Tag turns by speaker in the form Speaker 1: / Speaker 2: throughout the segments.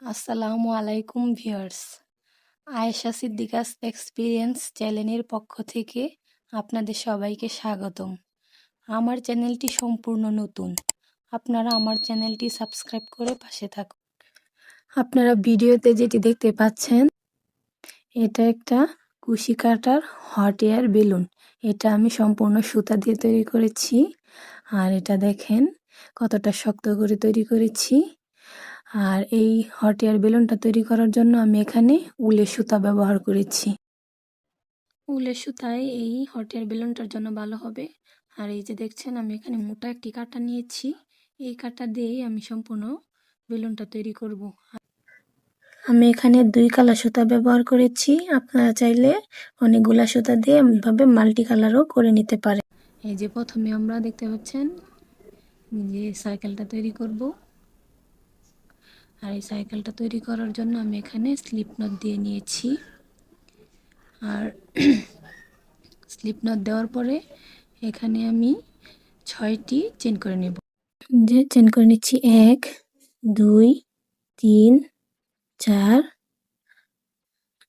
Speaker 1: আসসালামু আলাইকুম viewers. Ayesha Siddiqa's experience চ্যানেলের পক্ষ থেকে আপনাদের সবাইকে স্বাগতম। আমার চ্যানেলটি সম্পূর্ণ নতুন, আপনারা আমার চ্যানেলটি সাবস্ক্রাইব করে পাশে থাকুন। আপনারা ভিডিওতে যেটি দেখতে পাচ্ছেন এটা একটা কুশি কাটার হট এয়ার বেলুন। এটা আমি সম্পূর্ণ সুতা দিয়ে তৈরি করেছি। আর এটা দেখেন কতটা শক্ত করে তৈরি করেছি। আর এই হট এয়ার বেলুনটা তৈরি করার জন্য আমি এখানে উলের সুতা ব্যবহার করেছি। উলের সুতায় এই হট এয়ার বেলুনটার জন্য ভালো হবে। আর এই যে দেখছেন আমি এখানে মোটা একটি কাঁটা নিয়েছি। এই কাঁটা দিয়েই আমি সম্পূর্ণ বেলুনটা তৈরি করব। আমি এখানে 2 কালার সুতা ব্যবহার করেছি। আপনারা চাইলে অনেকগুলা সুতা দিয়ে এভাবে মাল্টি কালারও করে নিতে পারেন। এই যে প্রথমে আমরা দেখতে পাচ্ছেন যে সাইকেলটা তৈরি করব। আর এই সাইকেলটা তৈরি করার জন্য আমি এখানে স্লিপ নট দিয়ে নিয়েছি। আর স্লিপ নট দেওয়ার পরে এখানে আমি 6টি চেন করে নেব। যে চেন করে নিচ্ছি 1 2 3 4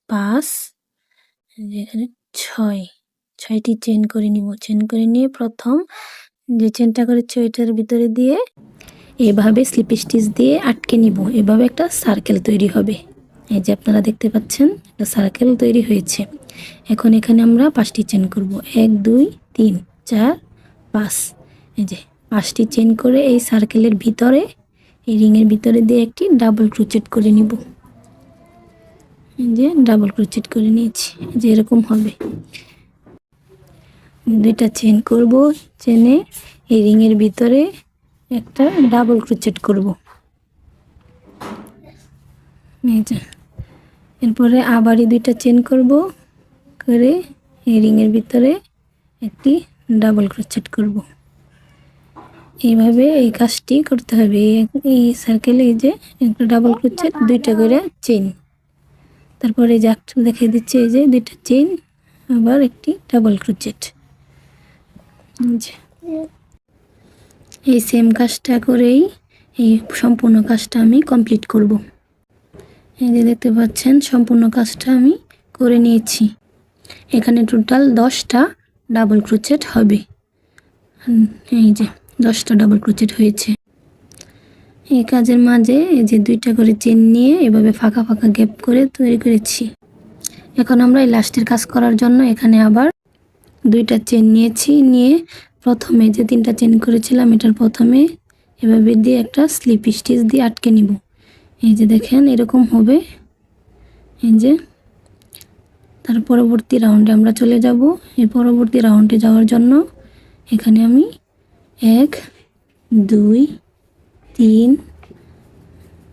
Speaker 1: 5 এখানে 6টি চেন করে নিব। চেন করে নিয়ে প্রথম যে চেনটা করেছি ওইটার ভিতরে দিয়ে এভাবে স্লিপ স্টিচ দিয়ে আটকে নিব। এভাবে একটা সার্কেল তৈরি হবে। এই যে আপনারা দেখতে পাচ্ছেন একটা সার্কেল তৈরি হয়েছে। এখন এখানে আমরা 5টি চেন করব। 1 2 3 4 5। এই যে 5টি চেন করে এই সার্কেলের ভিতরে এই রিংয়ের ভিতরে দিয়ে একটি ডাবল ক্রোচেট করে নিব। এই যে ডাবল ক্রোচেট করে নিয়েছি। যে এরকম হবে। 2টা চেন করব। চেনে এই রিংয়ের ভিতরে একটা ডাবল ক্রোচেট করব। এই যে এরপরে আবারই 2টা চেন করব, করে এই রিংয়ের ভিতরে একটি ডাবল ক্রোচেট করব। এইভাবে এই কাজটি করতে হবে। এই সার্কেলে এই যে একটা ডাবল ক্রোচেট, 2টা করে চেন। তারপরে যে একটা দেখিয়ে দিচ্ছে এই যে 2টা চেন আবার একটি ডাবল ক্রোচেট। এই সেম কাজটা করেই এই সম্পূর্ণ কাজটা আমি কমপ্লিট করব। এই যে দেখতে পাচ্ছেন সম্পূর্ণ কাজটা আমি করে নিয়েছি। এখানে টোটাল 10টা ডাবল ক্রোচেট হবে। এই যে 10টা ডাবল ক্রোচেট হয়েছে। এই কাজের মাঝে এই যে 2টা করে চেন নিয়ে এভাবে ফাঁকা ফাঁকা গ্যাপ করে তৈরি করেছি। এখন আমরা এই লাস্টের কাজ করার জন্য এখানে আবার 2টা চেন নিয়েছি। নিয়ে প্রথমে যে 3টা চেন করেছিলাম এটার প্রথমে এভাবে দিয়ে একটা স্লিপ স্টিচ দিয়ে আটকে নিব। এই যে দেখেন এরকম হবে। এই যে তার পরবর্তী রাউন্ডে আমরা চলে যাব। এই পরবর্তী রাউন্ডে যাওয়ার জন্য এখানে আমি 1 2 3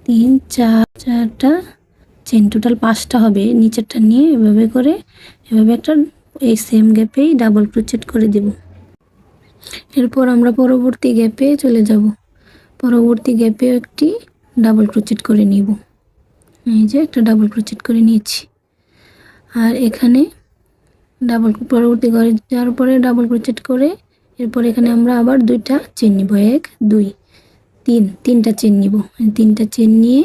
Speaker 1: 3 4টা চেন, টোটাল 5টা হবে। নিচেরটা নিয়ে এভাবে করে এভাবে একটা এই সেম গ্যাপেই ডাবল ক্রোচেট করে দেব। এরপর আমরা পরবর্তী গ্যাপে চলে যাব। পরবর্তী গ্যাপে একটি ডাবল ক্রোচেট করে নিব। এই যে একটা ডাবল ক্রোচেট করে নিয়েছি। আর এখানে পরবর্তী ঘরে যাওয়ার পরে ডাবল ক্রোচেট করে এরপর এখানে আমরা আবার 2টা চেন নিব। 1 2 3 3টা চেন নিব। 3টা চেন নিয়ে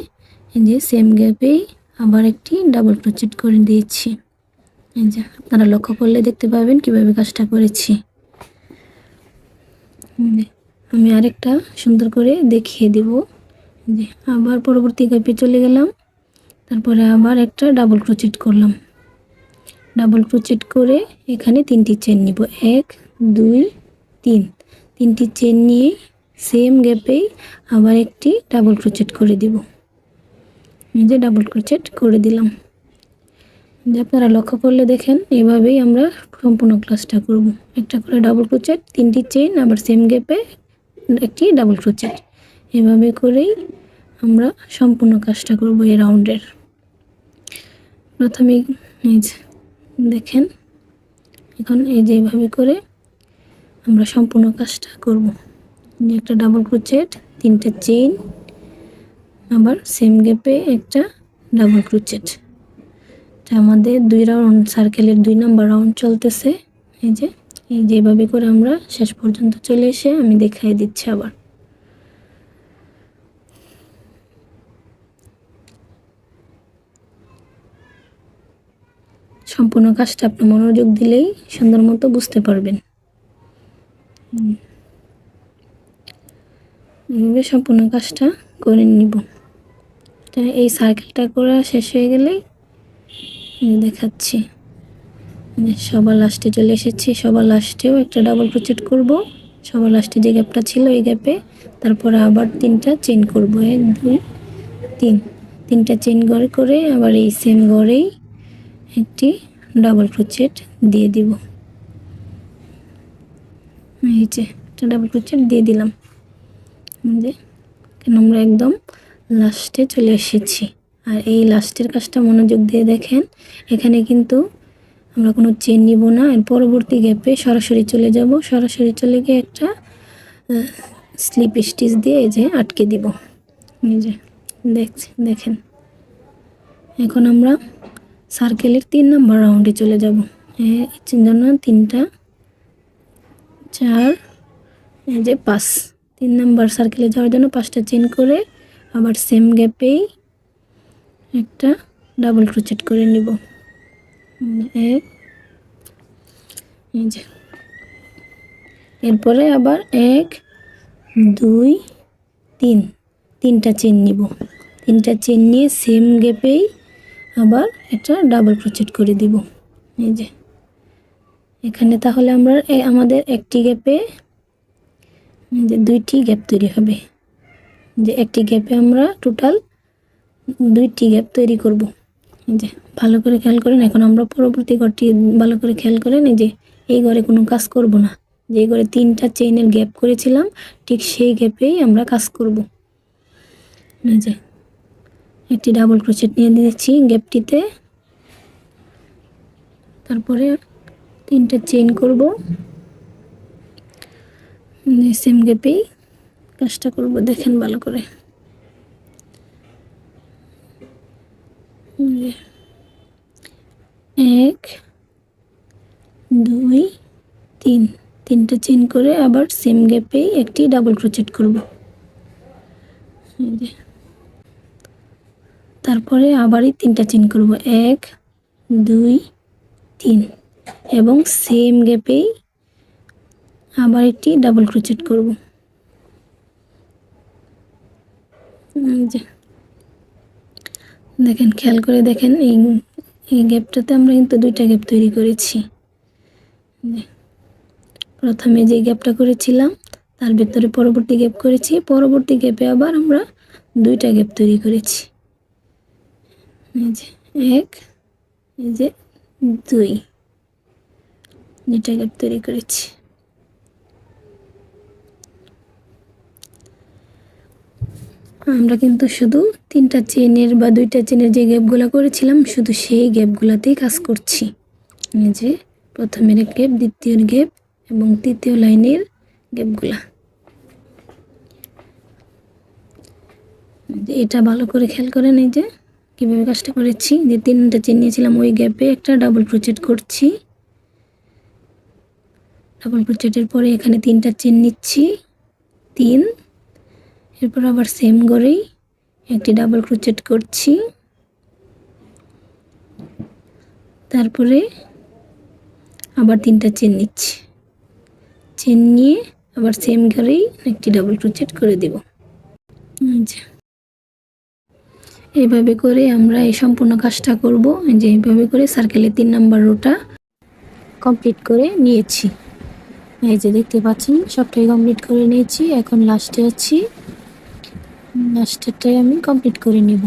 Speaker 1: এই যে সেম গ্যাপেই আবার একটি ডাবল ক্রোচেট করে দিয়েছি। এই যে আপনারা লক্ষ্য করলে দেখতে পাবেন কিভাবে কাজটা করেছি। আমি আরেকটা সুন্দর করে দেখিয়ে দেব। যে আবার পরবর্তী গ্যাপে চলে গেলাম। তারপরে আবার একটা ডাবল ক্রোচেট করলাম। ডাবল ক্রোচেট করে এখানে 3টি চেন নিব। 1 2 3 3টি চেন নিয়ে সেম গ্যাপেই আবার একটি ডাবল ক্রোচেট করে দিব। এই যে ডাবল ক্রোচেট করে দিলাম। যে আপনারা লক্ষ্য করলে দেখেন এভাবেই আমরা সম্পূর্ণ ক্লাসটা করব। একটা করে ডাবল ক্রোচেট, 3টি চেন, আবার সেম গ্যাপে একটি ডাবল ক্রোচেট। এভাবে করেই আমরা সম্পূর্ণ কাজটা করব এই রাউন্ডের। প্রথমে এই যে দেখেন এখন এই যে এইভাবে করে আমরা সম্পূর্ণ কাজটা করব। একটা ডাবল ক্রোচেট, 3টা চেইন, আবার সেম গ্যাপে একটা ডাবল ক্রোচেট। এটা আমাদের 2 রাউন্ড সার্কেলের 2 নম্বর রাউন্ড চলতেছে। এই যে এইভাবে করে আমরা শেষ পর্যন্ত চলে এসে আমি দেখাই দিচ্ছি। আবার এই যে দেখেন এই যে এইভাবে করে আমরা সম্পূর্ণ কাজটা করব। একটা করে ডাবল ক্রোচেট, 3টা চেইন, আবার সেম গ্যাপে একটা ডাবল ক্রোচেট। এভাবে করে আমরা সম্পূর্ণ কাজটা করব এই রাউন্ডের। প্রথমে এই যে দেখেন এখন এই যে এইভাবে করে আমরা সম্পূর্ণ কাজটা করব। একটা ডাবল ক্রোচেট, 3টা চেইন, আবার সেম গ্যাপে একটা ডাবল ক্রোচেট। এটা আমাদের 2 রাউন্ড সার্কেলের 2 নম্বর রাউন্ড চলতেছে। এই যে এইভাবে করে আমরা শেষ পর্যন্ত চলে এসে আমি দেখাই দিচ্ছি আবার। সম্পূর্ণ কাজটা আপনি মনোযোগ দিলেই সুন্দর মতো বুঝতে পারবেন। এইভাবে সম্পূর্ণ কাজটা করে নিব। এই সার্কেলটা করা শেষ হয়ে গেলেই দেখাচ্ছি। সবার লাস্টে চলে এসেছি। সবার লাস্টেও একটা ডাবল ক্রোচেট করব। সবার লাস্টে যে গ্যাপটা ছিল এই গ্যাপে, তারপরে আবার 3টা চেইন করব। 1 2 3, 3টা চেইন করে আবার এই সেম ঘরেই একটি ডাবল ক্রোচেট দিয়ে দিব। এই যে একটা ডাবল ক্রোচেট দিয়ে দিলাম। যে কেন আমরা একদম লাস্টে চলে এসেছি। আর এই লাস্টের কাজটা মনোযোগ দিয়ে দেখেন, এখানে কিন্তু আমরা কোনো চেন নিব না। এর পরবর্তী গ্যাপে সরাসরি চলে যাব। সরাসরি চলে গিয়ে একটা স্লিপ স্টিচ দিয়ে এই যে আটকে দিব। এই যে দেখেন, এখন আমরা সার্কেলের 3 নম্বর রাউন্ডে চলে যাব। এর জন্য 3টা 4 এই যে 5, 3 নম্বর সার্কেলে যাওয়ার জন্য 5টা চেইন করে আবার সেম গ্যাপেই একটা ডাবল ক্রোচেট করে নিব। এক, এই যে এরপরে আবার 1 2 3, 3টা চেইন নিব। 3টা চেইন নিয়ে সেম গ্যাপেই আবার একটা ডাবল ক্রোচেট করে দিব। এই যে এখানে তাহলে আমরা আমাদের একটি গ্যাপে যে 2টি গ্যাপ তৈরি হবে। যে একটি গ্যাপে আমরা টোটাল 2টি গ্যাপ তৈরি করব। এই যে ভালো করে খেয়াল করেন। এখন আমরা পরবর্তী ঘরটি ভালো করে খেয়াল করেন। এই যে এই ঘরে কোনো কাজ করব না। যে ঘরে 3টা চেইনের গ্যাপ করেছিলাম ঠিক সেই গ্যাপেই আমরা কাজ করব। এই যে একটি ডাবল ক্রোচেট নিয়ে দিয়েছি গ্যাপটিতে, তারপরে 3টা চেইন করব। সেম গ্যাপেই কাজটা করব। দেখেন ভালো করে। 1 2 3, 3টা চেইন করে আবার সেম গ্যাপেই একটি ডাবল ক্রোচেট করব। তারপরে আবারই 3টা চেইন করব। 1 2 3 এবং সেম গ্যাপেই আবার একটি ডাবল ক্রোচেট করব। যে দেখেন, খেয়াল করে দেখেন, এই গ্যাপটাতে আমরা কিন্তু 2টা গ্যাপ তৈরি করেছি। প্রথমে যে গ্যাপটা করেছিলাম তার ভিতরে পরবর্তী গ্যাপ করেছি, পরবর্তী গ্যাপে আবার আমরা 2টা গ্যাপ তৈরি করেছি। এই যে 1, এই যে 2টা গ্যাপ তৈরি করেছি। আমরা কিন্তু শুধু 3টা চেইনের বা 2টা চেইনের যে গ্যাপগুলো করেছিলাম শুধু সেই গ্যাপগুলোতেই কাজ করছি। এই যে প্রথমের গ্যাপ, দ্বিতীয় গ্যাপ এবং তৃতীয় লাইনের গ্যাপগুলা। এটা ভালো করে খেয়াল করেন। এই যে কীভাবে কাজটা করেছি। যে 3টা চেইন নিয়েছিলাম ওই গ্যাপে একটা ডাবল ক্রোচেট করছি। ডাবল ক্রোচেটের পরে এখানে 3টা চেইন নিচ্ছি 3, এরপর আবার সেম করেই একটি ডাবল ক্রোচেট করছি। তারপরে আবার 3টা চেইন নিচ্ছি, চেইন নিয়ে আবার সেম করেই একটি ডাবল ক্রোচেট করে দেব। এইভাবে করে আমরা এই সম্পূর্ণ কাজটা করব। যে এইভাবে করে সার্কেলের 3 নম্বর রোটা কমপ্লিট করে নিয়েছি। এই যে দেখতে পাচ্ছেন সবটাই কমপ্লিট করে নিয়েছি। এখন লাস্টে আছি, লাস্টেরটাই আমি কমপ্লিট করে নিব।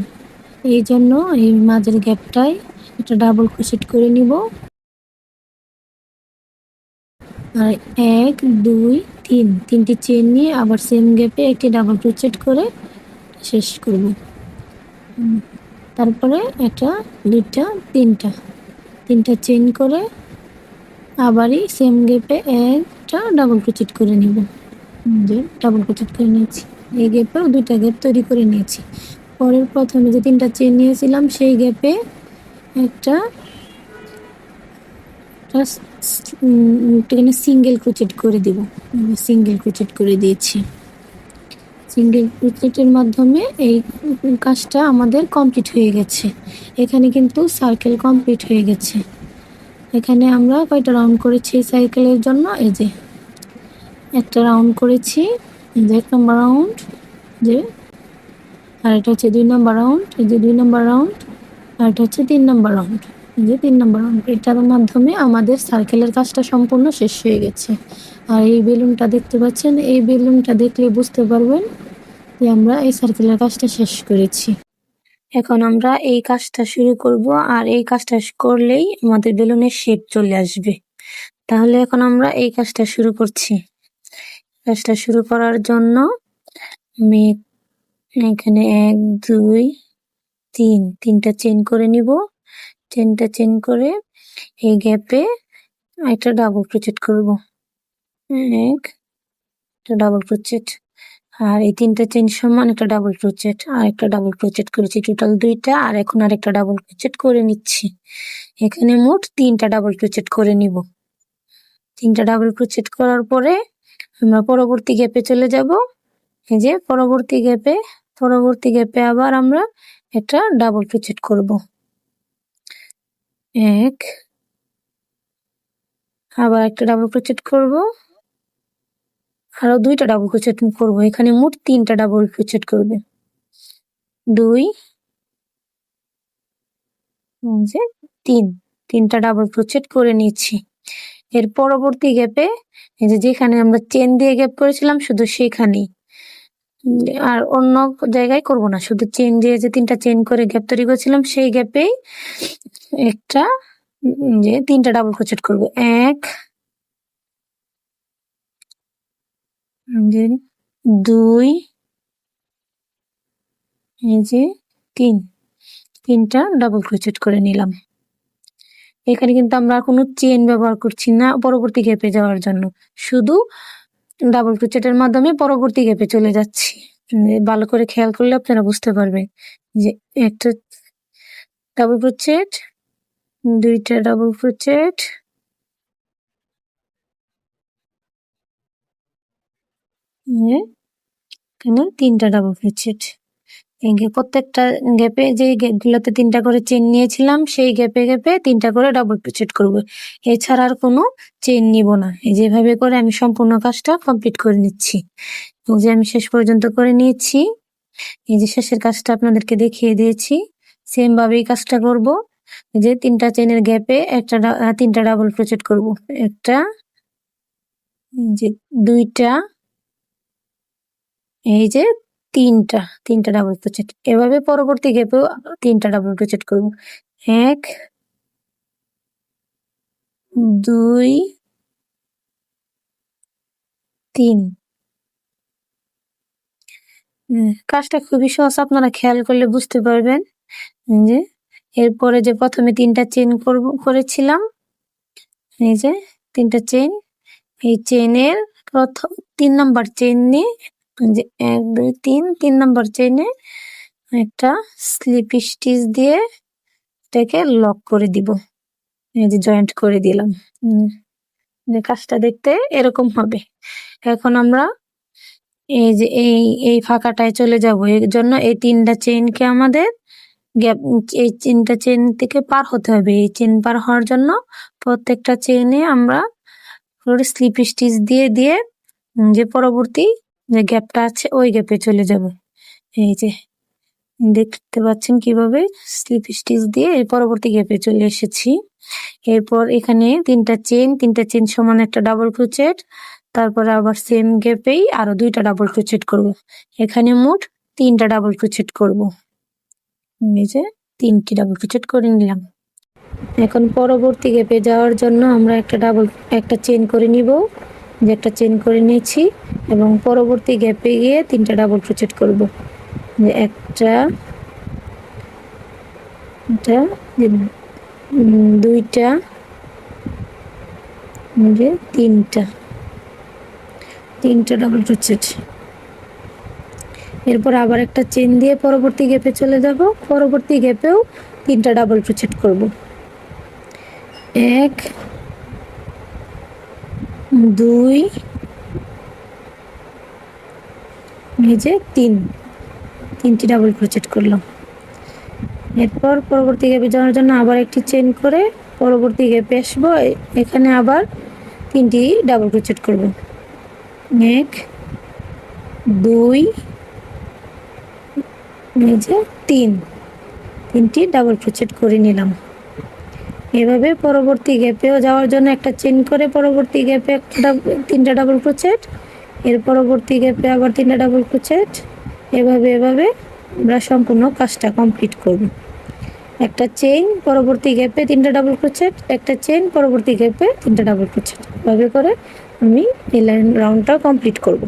Speaker 1: এই জন্য এই মাঝের গ্যাপটায় একটা ডাবল ক্রোচেট করে নিব। আর 1 2 3, 3টি চেইন নিয়ে আবার সেম গ্যাপে একটি ডাবল ক্রোচেট করে শেষ করব। তারপরে একটা 2টা 3টা চেইন করে আবারই সেম গ্যাপে একটা ডাবল ক্রোচেট করে নিব। যে ডাবল ক্রোচেট করে নিয়েছি, এই গ্যাপেও 2টা গ্যাপ তৈরি করে নিয়েছি। পরের প্রথমে যে 3টা চেইন নিয়েছিলাম সেই গ্যাপে একটা সিঙ্গেল ক্রোচেট করে দিব। সিঙ্গেল ক্রোচেট করে দিয়েছি। সিঙ্গেল ক্রোচেটের মাধ্যমে এই কাজটা আমাদের কমপ্লিট হয়ে গেছে। এখানে কিন্তু সার্কেল কমপ্লিট হয়ে গেছে। এখানে আমরা কয়টা রাউন্ড করেছি সাইকেলের জন্য? এই যে একটা রাউন্ড করেছি, এই যে 1 নম্বর রাউন্ড, যে আর এটা হচ্ছে 2 নম্বর রাউন্ড, এই যে 2 নম্বর রাউন্ড, আর এটা হচ্ছে 3 নম্বর রাউন্ড, এই যে 3 নম্বর রাউন্ড। এটার মাধ্যমে আমাদের সার্কেলের কাজটা সম্পূর্ণ শেষ হয়ে গেছে। আর এই বেলুনটা দেখতে পাচ্ছেন, এই বেলুনটা দেখলে বুঝতে পারবেন যে আমরা এই সার্কেলের কাজটা শেষ করেছি। এখন আমরা এই কাজটা শুরু করব, আর এই কাজটা করলেই আমাদের বেলুনের শেপ চলে আসবে। তাহলে এখন আমরা এই কাজটা শুরু করছি। কাজটা শুরু করার জন্য আমি এখানে 1 2 3 তিনটা চেইন করে নিব। চেইনটা চেইন করে এই গ্যাপে একটা ডাবল ক্রোচেট করব। একটা ডাবল ক্রোচেট, আর এই 3টা চেইন সমান একটা ডাবল ক্রোচেট, আর একটা ডাবল ক্রোচেট করেছি, টোটাল 2টা। আর এখন আর একটা ডাবল ক্রোচেট করে নিচ্ছি। এখানে মোট 3টা ডাবল ক্রোচেট করে নিব। 3টা ডাবল ক্রোচেট করার পরে আমরা পরবর্তী গ্যাপে চলে যাব। এই যে পরবর্তী গ্যাপে আবার আমরা একটা ডাবল ক্রোচেট করব। আবার একটা ডাবল ক্রোচেট করব, আরো 2টা ডাবল ক্রোচেট করব। এখানে মোট 3টা ডাবল ক্রোচেট করবে। 2 যে 3টা ডাবল ক্রোচেট করে নিচ্ছি। এর পরবর্তী গ্যাপে এই যে যেখানে আমরা চেন দিয়ে গ্যাপ করেছিলাম শুধু সেখানেই, আর অন্য জায়গায় করব না, শুধু চেন দিয়ে যে 3টা চেন করে গ্যাপ তৈরি করেছিলাম সেই গ্যাপেই একটা যে 3টা ডাবল ক্রোচেট করব। 1 2 এই যে 3টা ডাবল ক্রোচেট করে নিলাম। এখানে কিন্তু আমরা কোনো চেন ব্যবহার করছি না পরবর্তী গ্যাপে যাওয়ার জন্য, শুধু ডাবল ক্রোচেটের মাধ্যমে পরবর্তী গ্যাপে চলে যাচ্ছি। ভালো করে খেয়াল করলে আপনারা বুঝতে পারবেন যে একটা ডাবল ক্রোচেট, 2টা ডাবল ক্রোচেট, এখানে 3টা ডাবল ক্রোচেট। প্রত্যেকটা গ্যাপে যে গ্যাপগুলোতে 3টা করে চেন নিয়েছিলাম সেই গ্যাপে 3টা করে ডাবল ক্রোচেট করব। এছাড়া আর কোনো চেন নিব না। এই যেভাবে করে আমি সম্পূর্ণ কাজটা কমপ্লিট করে নিচ্ছি। এই যে আমি শেষ পর্যন্ত করে নিয়েছি। এই যে শেষের কাজটা আপনাদেরকে দেখিয়ে দিয়েছি। সেম ভাবেই কাজটা করব। এই যে 3টা চেনের গ্যাপে 3টা ডাবল ক্রোচেট করব। একটা, যে 2টা, এই যে 3টা ডাবল ক্রোচেট। এভাবে পরবর্তী গ্যাপেও 3টা ডাবল ক্রোচেট করব। 1 2 3। কাজটা খুবই সহজ, আপনারা খেয়াল করলে বুঝতে পারবেন। যে এরপরে যে প্রথমে 3টা চেন করেছিলাম, এই যে 3টা চেন, এই চেনের প্রথম 3 নাম্বার চেন নিয়ে যে 1 2 3 নাম্বার চেনে একটা স্লিপ স্টিচ দিয়ে এটাকে লক করে দিব। এই যে জয়েন্ট করে দিলাম। যে কাজটা দেখতে এরকম হবে। এখন আমরা এই যে এই ফাঁকাটায় চলে যাব। এর জন্য এই 3টা চেনকে আমাদের গ্যাপ, এই 3টা চেন থেকে পার হতে হবে। এই চেন পার হওয়ার জন্য প্রত্যেকটা চেনে আমরা স্লিপ স্টিচ দিয়ে দিয়ে যে পরবর্তী যে গ্যাপটা আছে ওই গ্যাপে চলে যাব। এই যে দেখতে পাচ্ছেন কিভাবে স্লিপ স্টিচ দিয়ে এই পরবর্তী গ্যাপে চলে এসেছি। এরপর এখানে 3টা চেন সমান একটা ডাবল ক্রোচেট, তারপরে আবার সেম গ্যাপেই আরো 2টা ডাবল ক্রোচেট করব। এখানে মোট 3টা ডাবল ক্রোচেট করব। এই যে 3টি ডাবল ক্রোচেট করে নিলাম। এখন পরবর্তী গ্যাপে যাওয়ার জন্য আমরা একটা চেন করে নিব। যে একটা চেন করে নিয়েছি এবং পরবর্তী গ্যাপে গিয়ে 3টা ডাবল ক্রোচেট করব। যে একটা, যে 2টা, যে 3টা ডাবল ক্রোচেট। এরপর আবার একটা চেন দিয়ে পরবর্তী গ্যাপে চলে যাব। পরবর্তী গ্যাপেও 3টা ডাবল ক্রোচেট করব। 1 2 এই যে 3টি ডাবল ক্রোচেট করলাম। এরপর পরবর্তী গ্যাপে যাওয়ার জন্য আবার একটি চেন করে পরবর্তী গ্যাপে আসবো, এখানে আবার 3টি ডাবল ক্রোচেট করব। 1 2 এই যে 3টি ডাবল ক্রোচেট করে নিলাম। এভাবে পরবর্তী গ্যাপেও যাওয়ার জন্য একটা চেইন করে পরবর্তী গ্যাপে 3টা ডাবল ক্রোচেট, এর পরবর্তী গ্যাপে আবার 3টা ডাবল ক্রোচেট, এভাবে আমরা সম্পূর্ণ কাজটা কমপ্লিট করব। একটা চেইন পরবর্তী গ্যাপে 3টা ডাবল ক্রোচেট, একটা চেইন পরবর্তী গ্যাপে 3টা ডাবল ক্রোচেট, এভাবে করে আমি এই রাউন্ডটা কমপ্লিট করব।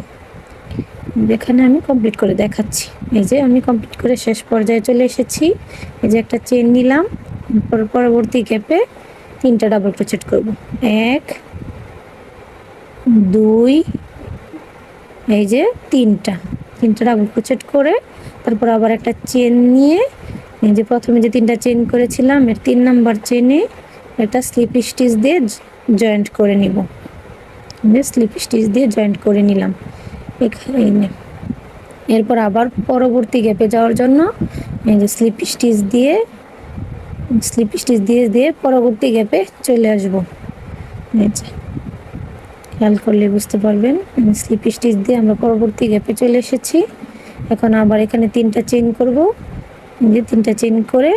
Speaker 1: এখানে আমি কমপ্লিট করে দেখাচ্ছি। এই যে আমি কমপ্লিট করে শেষ পর্যায়ে চলে এসেছি। এই যে একটা চেইন নিলাম, পরবর্তী গ্যাপে 3টা ডাবল ক্রোচেট করব। 1 2 এই যে 3টা ডাবল ক্রোচেট করে তারপর আবার একটা চেইন নিয়ে, এই যে প্রথমে যে 3টা চেইন করেছিলাম এর 3 নাম্বার চেইনে একটা স্লিপ স্টিচ দিয়ে জয়েন্ট করে নিব। স্লিপ স্টিচ দিয়ে জয়েন্ট করে নিলাম এখানে। এরপর আবার পরবর্তী গ্যাপে যাওয়ার জন্য এই যে স্লিপ স্টিচ দিয়ে পরবর্তী গ্যাপে চলে আসব। এই যে খেয়াল করলে বুঝতে পারবেন, স্লিপ স্টিচ দিয়ে আমরা পরবর্তী গ্যাপে চলে এসেছি। এখন আবার এখানে 3টা চেইন করব। এই যে 3টা চেইন করে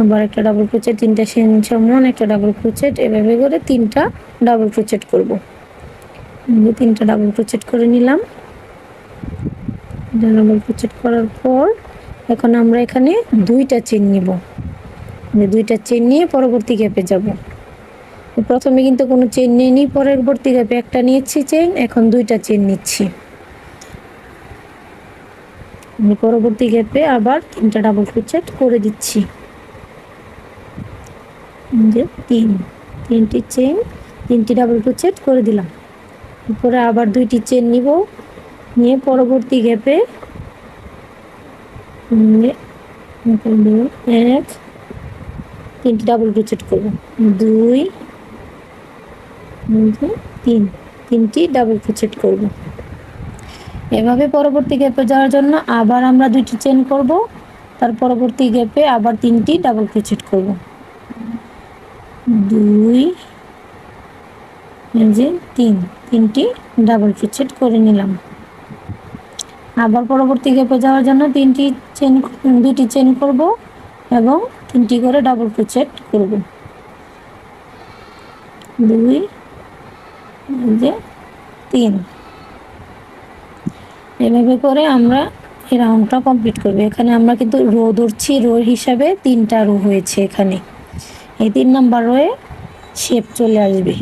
Speaker 1: আবার একটা ডাবল ক্রোচেট, 3টা চেইন সমান একটা ডাবল ক্রোচেট, এভাবে করে 3টা ডাবল ক্রোচেট করব। এই যে 3টা ডাবল ক্রোচেট করে নিলাম। ডাবল ক্রোচেট করার পর এখন আমরা এখানে 2টা চেইন নিব। 2টা চেইন নিয়ে পরবর্তী গ্যাপে যাব। প্রথমে কিন্তু কোনো চেইন নেইনি, পরবর্তী গ্যাপে একটা নিয়েছি চেইন, এখন 2টা চেইন নিচ্ছি। পরবর্তী গ্যাপে আবার 3টা ডাবল ক্রোচেট করে দিচ্ছি। যে 3টি চেইন, 3টি ডাবল ক্রোচেট করে দিলাম। এরপরে আবার 2টি চেইন নিব, নিয়ে পরবর্তী গ্যাপে 3টি ডাবল ক্রোচেট করব। 2 3টি ডাবল ক্রোচেট করব। এভাবে পরবর্তী গ্যাপে যাওয়ার জন্য আবার আমরা 2টি চেইন করব, তার পরবর্তী গ্যাপে আবার 3টি ডাবল ক্রোচেট করব। 2 এই যে 3টি ডাবল ক্রোচেট করে নিলাম। আবার পরবর্তী গ্যাপে যাওয়ার জন্য 2টি চেইন করব এবং 3টি করে ডাবল ক্রোচেট করব। 2 এই যে 3, এভাবে করে আমরা এই রাউন্ডটা কমপ্লিট করব। এখানে আমরা কিন্তু রো ধরছি, রো হিসাবে 3টা রো হয়েছে। এখানে এই 3 নাম্বার রোয়ে শেপ চলে আসবে।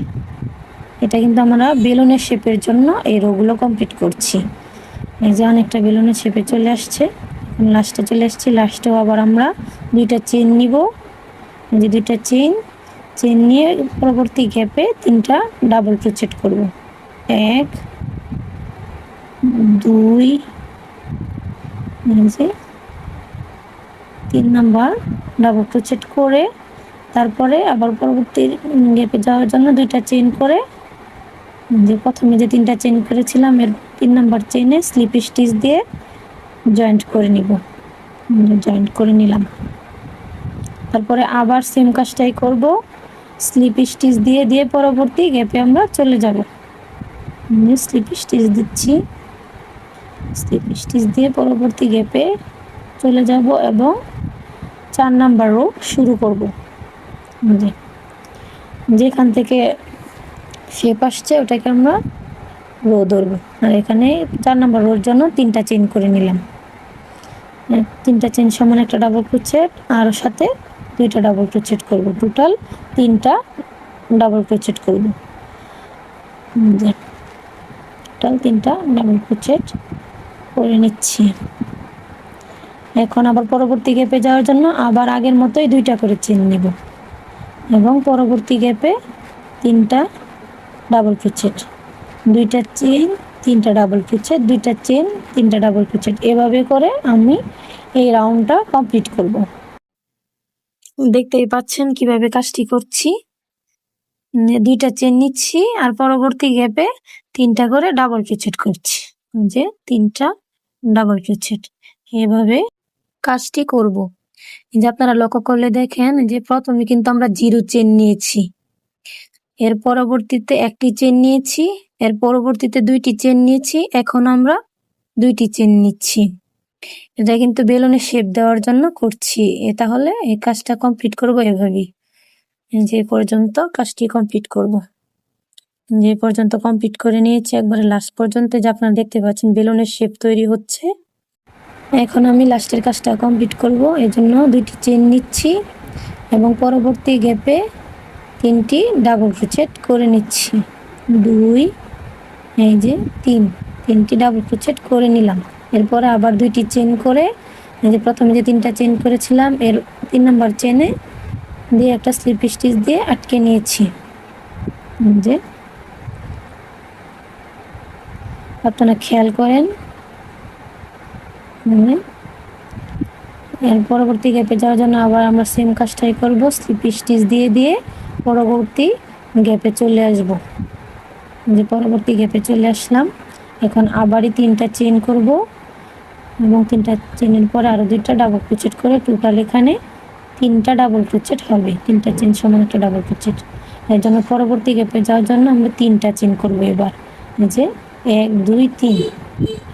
Speaker 1: এটা কিন্তু আমরা বেলুনের শেপের জন্য এই রোগুলো কমপ্লিট করছি। এই যে অনেকটা বেলুনের শেপে চলে আসছে, লাস্টে চলে আসছি। লাস্টেও আবার আমরা 2টা চেইন নিব। এই যে 2টা চেইন নিয়ে পরবর্তী গ্যাপে 3টা ডাবল ক্রোচেট করব। 1 2 এই যে 3 নাম্বার ডাবল ক্রোচেট করে তারপরে আবার পরবর্তী গ্যাপে যাওয়ার জন্য 2টা চেইন করে, যে প্রথমে যে 3টা চেইন করেছিলাম এর 3 নাম্বার চেইনে স্লিপ স্টিচ দিয়ে জয়েন্ট করে নিব। জয়েন্ট করে নিলাম। তারপরে আবার সেম কাজটাই করব, স্লিপ স্টিচ দিয়ে পরবর্তী গ্যাপে আমরা চলে যাব। স্লিপ স্টিচ দিচ্ছি, স্লিপ স্টিচ দিয়ে পরবর্তী গ্যাপে চলে যাব এবং 4 নাম্বার রো শুরু করব। যেখান থেকে শেপ আসছে ওটাকে আমরা রো ধরবো। আর এখানে 4 নাম্বার রোর জন্য 3টা চেইন করে নিলাম। 3টা চেইন সমান একটা ডাবল ক্রোচেট আর সাথে 2টা ডাবল ক্রোচেট করব। টোটাল 3টা ডাবল ক্রোচেট করব। টোটাল 3টা ডাবল ক্রোচেট করে নিচ্ছি। এখন আবার পরবর্তী গ্যাপে যাওয়ার জন্য আবার আগের মতোই 2টা করে চেইন নেব এবং পরবর্তী গ্যাপে 3টা ডাবল ক্রোচেট, 2টা চেইন 3টা ডাবল ক্রোচেট, 2টা চেইন 3টা ডাবল ক্রোচেট, এভাবে করে আমি এই রাউন্ডটা কমপ্লিট করব। দেখতেই পাচ্ছেন কিভাবে কাজটি করছি। 2টা চেইন নিচ্ছি আর পরবর্তী গ্যাপে 3টা করে ডাবল ক্রোচেট করছি। যে 3টা ডাবল ক্রোচেট, এভাবে কাজটি করব। এই যে আপনারা লক্ষ্য করলে দেখেন যে প্রথমে কিন্তু আমরা 0 চেন নিয়েছি, এর পরবর্তীতে একটি চেন নিয়েছি, এর পরবর্তীতে 2টি চেন নিয়েছি, এখন আমরা 2টি চেন নিচ্ছি। এটা কিন্তু বেলুনের শেপ দেওয়ার জন্য করছি। তাহলে এই কাজটা কমপ্লিট করব এভাবেই, যে পর্যন্ত কাজটি কমপ্লিট করব। যে পর্যন্ত কমপ্লিট করে নিয়েছি একবারে লাস্ট পর্যন্ত, যে আপনারা দেখতে পাচ্ছেন বেলুনের শেপ তৈরি হচ্ছে। এখন আমি লাস্টের কাজটা কমপ্লিট করব, এজন্য 2টি চেন নিচ্ছি এবং পরবর্তী গ্যাপে 3টি ডাবল ক্রোচেট করে নিচ্ছি। 2, এই যে 3টি ডাবল ক্রোচেট করে নিলাম। এরপরে আবার 2টি চেন করে, এই যে প্রথমে যে 3টা চেন করেছিলাম এর 3 নম্বর চেনে দিয়ে একটা স্লিপ স্টিচ দিয়ে আটকে নিয়েছি। যে আপনারা খেয়াল করেন, এর পরবর্তী গ্যাপে যাওয়ার জন্য আবার আমরা সেম কাজটাই করব, স্লিপ স্টিচ দিয়ে দিয়ে পরবর্তী গ্যাপে চলে আসব। যে পরবর্তী গ্যাপে চলে আসলাম, এখন আবারই 3টা চেন করব এবং 3টা চেনের পরে আরও 2টা ডাবল ক্রোচেট করে টোটাল এখানে 3টা ডাবল ক্রোচেট হবে। 3টা চেন সমান একটা ডাবল ক্রোচেট। এর জন্য পরবর্তী গ্যাপে যাওয়ার জন্য আমরা 3টা চেন করব এবার। এই যে 1, 2, 3।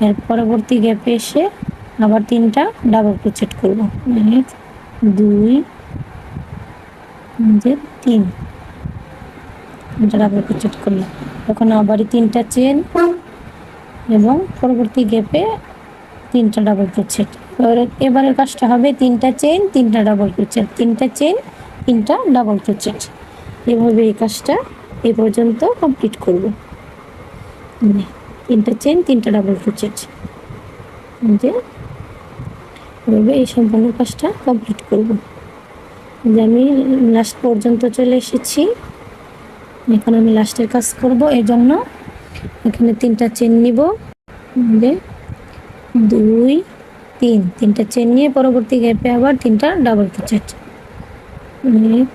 Speaker 1: এর পরবর্তী গ্যাপে এসে আবার 3টা ডাবল ক্রোচেট করব। 1, 2, 3 ডাবল ক্রোচেট করলাম। এখন আবারই 3টা চেন এবং পরবর্তী গ্যাপে 3টা ডাবল ক্রোচেট। এবারের কাজটা হবে 3টা চেন 3টা ডাবল ক্রোচেট, 3টা চেন 3টা ডাবল ক্রোচেট। এভাবে এই কাজটা এই পর্যন্ত কমপ্লিট করব। 3টা চেন 3টা ডাবল ক্রোচেট, যে এভাবে এই সম্পূর্ণ কাজটা কমপ্লিট করব। যে আমি লাস্ট পর্যন্ত চলে এসেছি, এখন আমি লাস্টের কাজ করব। এর জন্য এখানে 3টা চেন নিব, যে 2, 3, 3টা চেন নিয়ে পরবর্তী গ্যাপে আবার 3টা ডাবল ক্রোচেট। 1,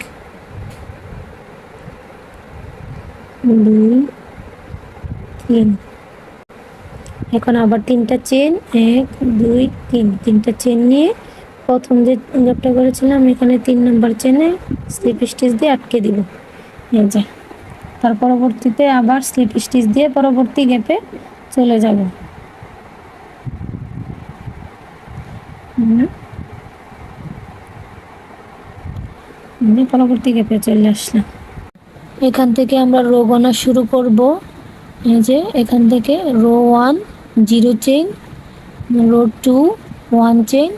Speaker 1: 2, 3। এখন আবার 3টা চেন, 1, 2, 3, 3টা চেন নিয়ে প্রথম যে গ্যাপটা করেছিলাম এখানে 3 নম্বর চেনে স্লিপ স্টিচ দিয়ে আটকে দিব। এই যে তার পরবর্তীতে আবার স্লিপ স্টিচ দিয়ে পরবর্তী গ্যাপে চলে যাব। পরবর্তী গ্যাপে চলে আসলাম। এখান থেকে আমরা রো গোনা শুরু করব। এই যে এখান থেকে row 1 0 chain, row 2 1 chain,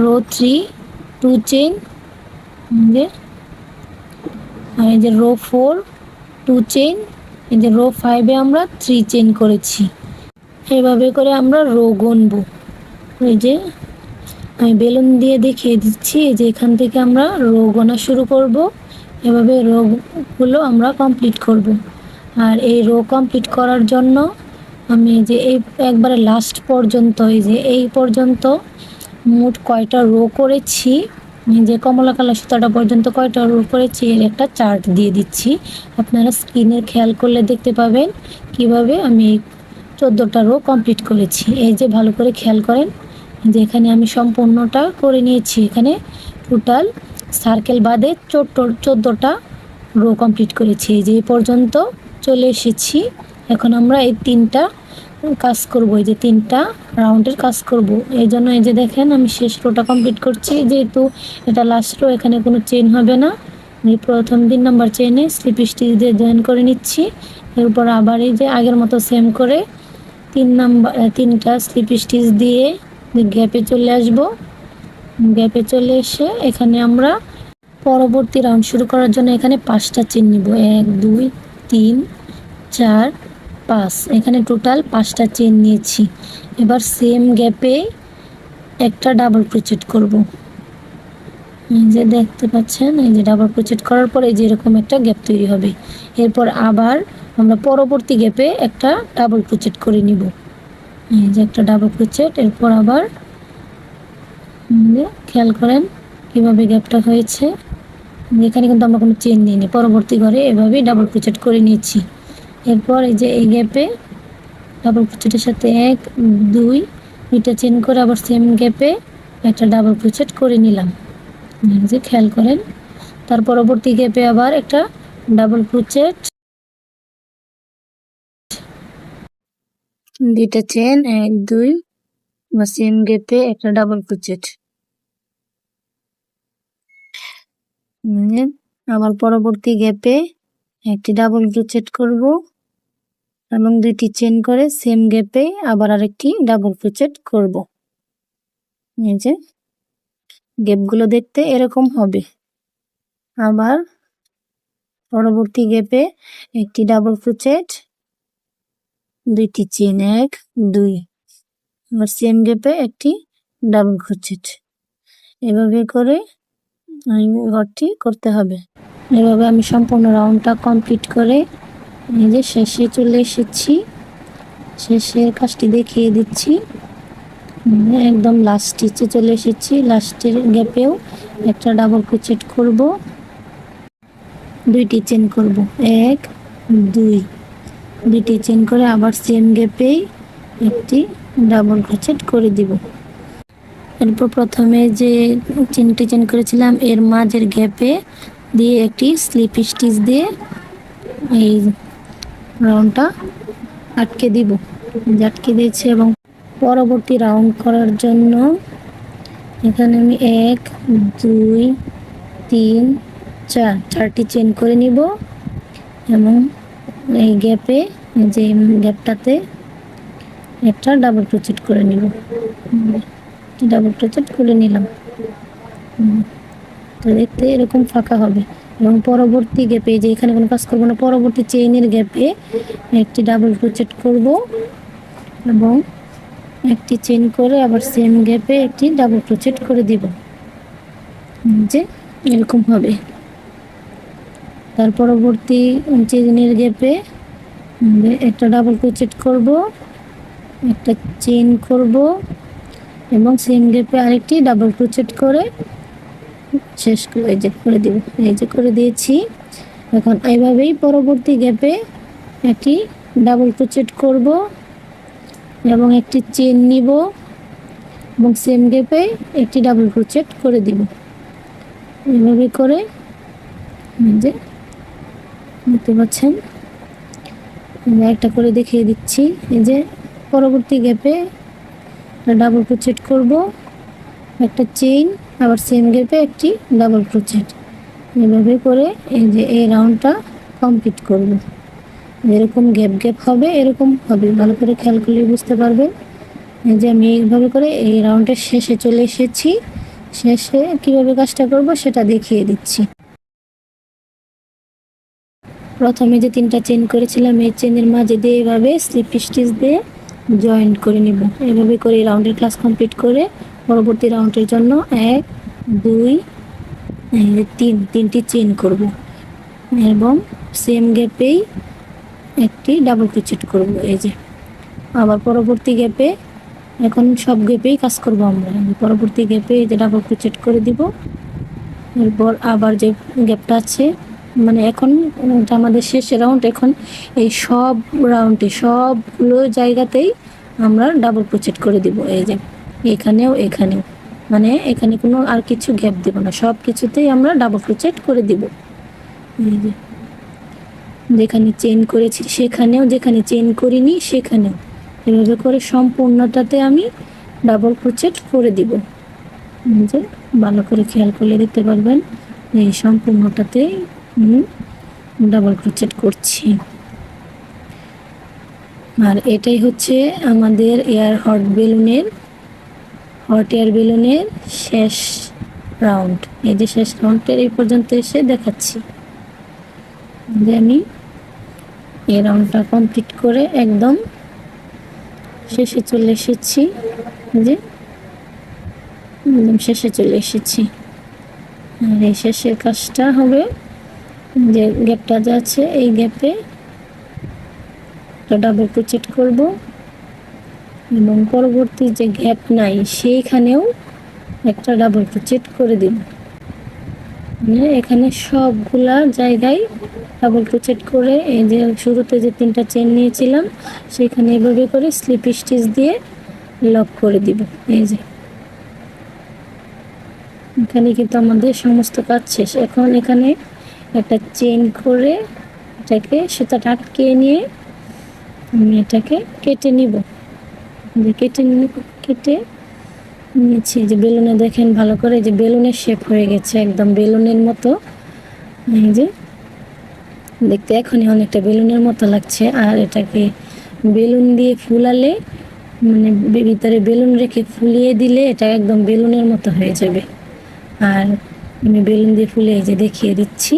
Speaker 1: row 3 2 chain, এই যে রো 4 2 চেইন, এই যে রো 5-এ আমরা 3 চেইন করেছি। এভাবে করে আমরা রো গুনবো। এই যে আমি বেলুন দিয়ে দেখিয়ে দিচ্ছি, যে এখান থেকে আমরা রো গোনা শুরু করব। এভাবে রোগুলো আমরা কমপ্লিট করব। আর এই রো কমপ্লিট করার জন্য আমি যে এই একবারে লাস্ট পর্যন্ত, এই যে এই পর্যন্ত মোট কয়টা রো করেছি, যে কমলা কালার সুতাটা পর্যন্ত কয়টা রো করেছি এর একটা চার্ট দিয়ে দিচ্ছি। আপনারা স্ক্রিনে খেয়াল করলে দেখতে পাবেন কিভাবে আমি 14টা রো কমপ্লিট করেছি। এই যে ভালো করে খেয়াল করেন, যে এখানে আমি সম্পূর্ণটা করে নিয়েছি। এখানে টোটাল সার্কেল বাদে 14টা রো কমপ্লিট করেছি। এই যে এই পর্যন্ত চলে এসেছি। এখন আমরা এই 3টা কাজ করব, এই যে 3টা রাউন্ডের কাজ করব। এই জন্য এই যে দেখেন আমি শেষ রোটা কমপ্লিট করছি, যেহেতু এটা লাস্ট রো এখানে কোনো চেইন হবে না। আমি প্রথম 3 নম্বর চেইনে স্লিপ স্টিচ দিয়ে জয়েন করে নিচ্ছি। এরপর আবার এই যে আগের মতো সেম করে 3টা স্লিপ স্টিচ দিয়ে গ্যাপে চলে আসব। গ্যাপে চলে এসে এখানে আমরা পরবর্তী রাউন্ড শুরু করার জন্য এখানে 5টা চেন নিব। 1 2 3 4 5, এখানে টোটাল 5টা চেন নিয়েছি। এবার সেম গ্যাপে একটা ডাবল ক্রোচেট করব। এই যে দেখতে পাচ্ছেন, এই যে ডাবল ক্রোচেট করার পরে এই যে এরকম একটা গ্যাপ তৈরি হবে। এরপর আবার আমরা পরবর্তী গ্যাপে একটা ডাবল ক্রোচেট করে নিব। এই যে একটা ডাবল ক্রোচেট, এরপর আবার খেয়াল করেন কিভাবে গ্যাপটা হয়েছে। এখানে কিন্তু আমরা কোনো চেন নিইনি, পরবর্তী ঘরে এভাবেই ডাবল ক্রোচেট করে নিয়েছি। এরপর এই যে এই গ্যাপে ডাবল ক্রোচেটের সাথে 1 2 দুইটা চেন করে আবার সেম গ্যাপে একটা ডাবল ক্রোচেট করে নিলাম। এই যে খেয়াল করেন, তার পরবর্তী গ্যাপে আবার একটা ডাবল ক্রোচেট, দুইটা চেন, 1 2, বা সেম গ্যাপে একটা ডাবল ক্রোচেট। আবার পরবর্তী গ্যাপে একটি ডাবল ক্রোচেট করব এবং দুইটি চেন করে সেম গ্যাপে আবার আরেকটি ডাবল ক্রোচেট করব। এই যে গ্যাপগুলো দেখতে এরকম হবে। আবার পরবর্তী গ্যাপে একটি ডাবল ক্রোচেট, দুইটি চেন, 1 2, আবার সেম গ্যাপে একটি ডাবল ক্রোচেট। এভাবে করে ঘরটি করতে হবে। এভাবে আমি সম্পূর্ণ রাউন্ডটা কমপ্লিট করে এই যে শেষে চলে এসেছি। শেষের কাজটি দেখিয়ে দিচ্ছি। একদম লাস্ট স্টিচে চলে এসেছি। লাস্টের গ্যাপেও একটা ডাবল ক্রোচেট করব, দুইটি চেন করব, 1 2, দুইটি চেন করে আবার সেম গ্যাপেই একটি ডাবল ক্রোচেট করে দিব। এরপর প্রথমে যে চেনটি চেন করেছিলাম এর মাঝের গ্যাপে দিয়ে একটি স্লিপ স্টিচ দিয়ে এই রাউন্ডটা আটকে দিব। আটকে দিয়েছি এবং পরবর্তী রাউন্ড করার জন্য এখানে আমি 1 2 3 4 চারটি চেন করে নিব এবং এই গ্যাপে যে গ্যাপটাতে একটা ডাবল ক্রোচেট করে নিব। ডাবল ক্রোচেট করে নিলাম। তো দেখতে এরকম ফাঁকা হবে এবং পরবর্তী গ্যাপে যে এখানে কোনো কাজ করবো না, পরবর্তী চেইনের গ্যাপে একটি ডাবল ক্রোচেট করব এবং একটি চেইন করে আবার সেম গ্যাপে একটি ডাবল ক্রোচেট করে দিব। যে এরকম হবে। তার পরবর্তী চেইনের গ্যাপে একটা ডাবল ক্রোচেট করব, একটা চেইন করব এবং সেম গ্যাপে আরেকটি ডাবল ক্রোচেট করে শেষ করে এই যে করে দিব। এই যে করে দিয়েছি। এখন এইভাবেই পরবর্তী গ্যাপে একটি ডাবল ক্রোচেট করব এবং একটি চেন নিব এবং সেম গ্যাপে একটি ডাবল ক্রোচেট করে দিব। এইভাবে করে এই যে দেখতে পাচ্ছেন, একটা করে দেখিয়ে দিচ্ছি। এই যে পরবর্তী গ্যাপে ডাবল ক্রোচেট করব, একটা চেইন, আবার সেম গ্যাপে একটি ডাবল ক্রোচেট। এভাবে করে এই যে এই রাউন্ডটা কমপ্লিট করব। এরকম গ্যাপ গ্যাপ হবে, এরকম হবে, ভালো করে খেয়াল করলে বুঝতে পারবেন। এই যে আমি এইভাবে করে এই রাউন্ডের শেষে চলে এসেছি। শেষে কিভাবে কাজটা করব সেটা দেখিয়ে দিচ্ছি। প্রথমে যে 3টা চেন করেছিলাম এই চেনের মাঝে দিয়ে এভাবে স্লিপ স্টিচ দিয়ে জয়েন্ট করে নিব। এভাবে করে রাউন্ডের ক্লাস কমপ্লিট করে পরবর্তী রাউন্ডের জন্য 1 2 3 তিনটি চেন করব এবং সেম গ্যাপেই একটি ডাবল ক্রোচেট করব। এই যে আবার পরবর্তী গ্যাপে, এখন সব গ্যাপেই কাজ করব আমরা। পরবর্তী গ্যাপে এই যে ডাবল ক্রোচেট করে দিব। এরপর আবার যে গ্যাপটা আছে, মানে এখন আমাদের শেষ রাউন্ড, এখন এই সব রাউন্ডে সবগুলো জায়গাতেই আমরা ডাবল ক্রোচেট করে দিব। এই যে এখানেও এখানেও, মানে এখানে কোনো আর কিছু গ্যাপ দিব না, সব কিছুতেই আমরা ডাবল ক্রোচেট করে দিব। এই যে যেখানে চেইন করেছি সেখানেও, যেখানে চেইন করিনি সেখানেও, এভাবে করে সম্পূর্ণটাতে আমি ডাবল ক্রোচেট করে দিব। যে ভালো করে খেয়াল করলে দেখতে পারবেন এই সম্পূর্ণটাতে ডাবল ক্রোচেট করছি। আর এটাই হচ্ছে আমাদের হট এয়ার বেলুনের শেষ রাউন্ড। এই যে শেষ রাউন্ডের এই পর্যন্ত এসে দেখাচ্ছি যে আমি এই রাউন্ডটা কমপ্লিট করে একদম শেষে চলে এসেছি। যে একদম শেষে চলে এসেছি। আর এই শেষের কাজটা হবে যে গ্যাপটা যা আছে এই গ্যাপে একটা ডাবল ক্রোচেট করব এবং পরবর্তী যে গ্যাপ নাই সেইখানেও একটা ডাবল ক্রোচেট করে দিব। মানে এখানে সবগুলা জায়গায় ডাবল ক্রোচেট করে এই যে শুরুতে যে 3টা চেন নিয়েছিলাম সেখানে এভাবে করে স্লিপ স্টিচ দিয়ে লক করে দিব। এই যে এখানে কিন্তু আমাদের সমস্ত কাজ শেষ। এখন এখানে একটা চেইন করে এটাকে সুতাটা আটকে নিয়ে আমি এটাকে কেটে নিব। কেটে নিচ্ছি। যে বেলুনে দেখেন ভালো করে, যে বেলুনের শেপ হয়ে গেছে, একদম বেলুনের মতো। এই যে দেখতে এখনই অনেকটা বেলুনের মতো লাগছে। আর এটাকে বেলুন দিয়ে ফুলালে, মানে ভিতরে বেলুন রেখে ফুলিয়ে দিলে এটা একদম বেলুনের মতো হয়ে যাবে। আর আমি বেলুন দিয়ে ফুলে এই যে দেখিয়ে দিচ্ছি,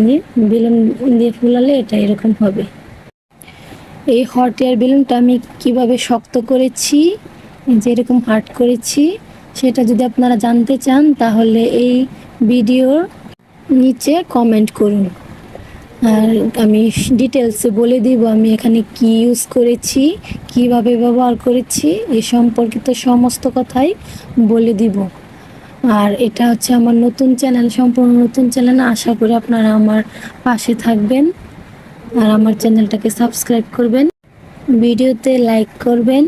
Speaker 1: যে বেলুন দিয়ে ফুলালে এটা এরকম হবে। এই হট এয়ার বেলুনটা আমি কিভাবে শক্ত করেছি, যে এরকম হার্ড করেছি, সেটা যদি আপনারা জানতে চান তাহলে এই ভিডিওর নিচে কমেন্ট করুন। আর আমি ডিটেলসে বলে দিব আমি এখানে কি ইউজ করেছি, কিভাবে ব্যবহার করেছি, এই সম্পর্কিত সমস্ত কথাই বলে দিব। আর এটা হচ্ছে আমার নতুন চ্যানেল, সম্পূর্ণ নতুন চ্যানেল। আশা করি আপনারা আমার পাশে থাকবেন আর আমার চ্যানেলটাকে সাবস্ক্রাইব করবেন, ভিডিওতে লাইক করবেন।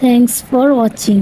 Speaker 1: Thanks for watching.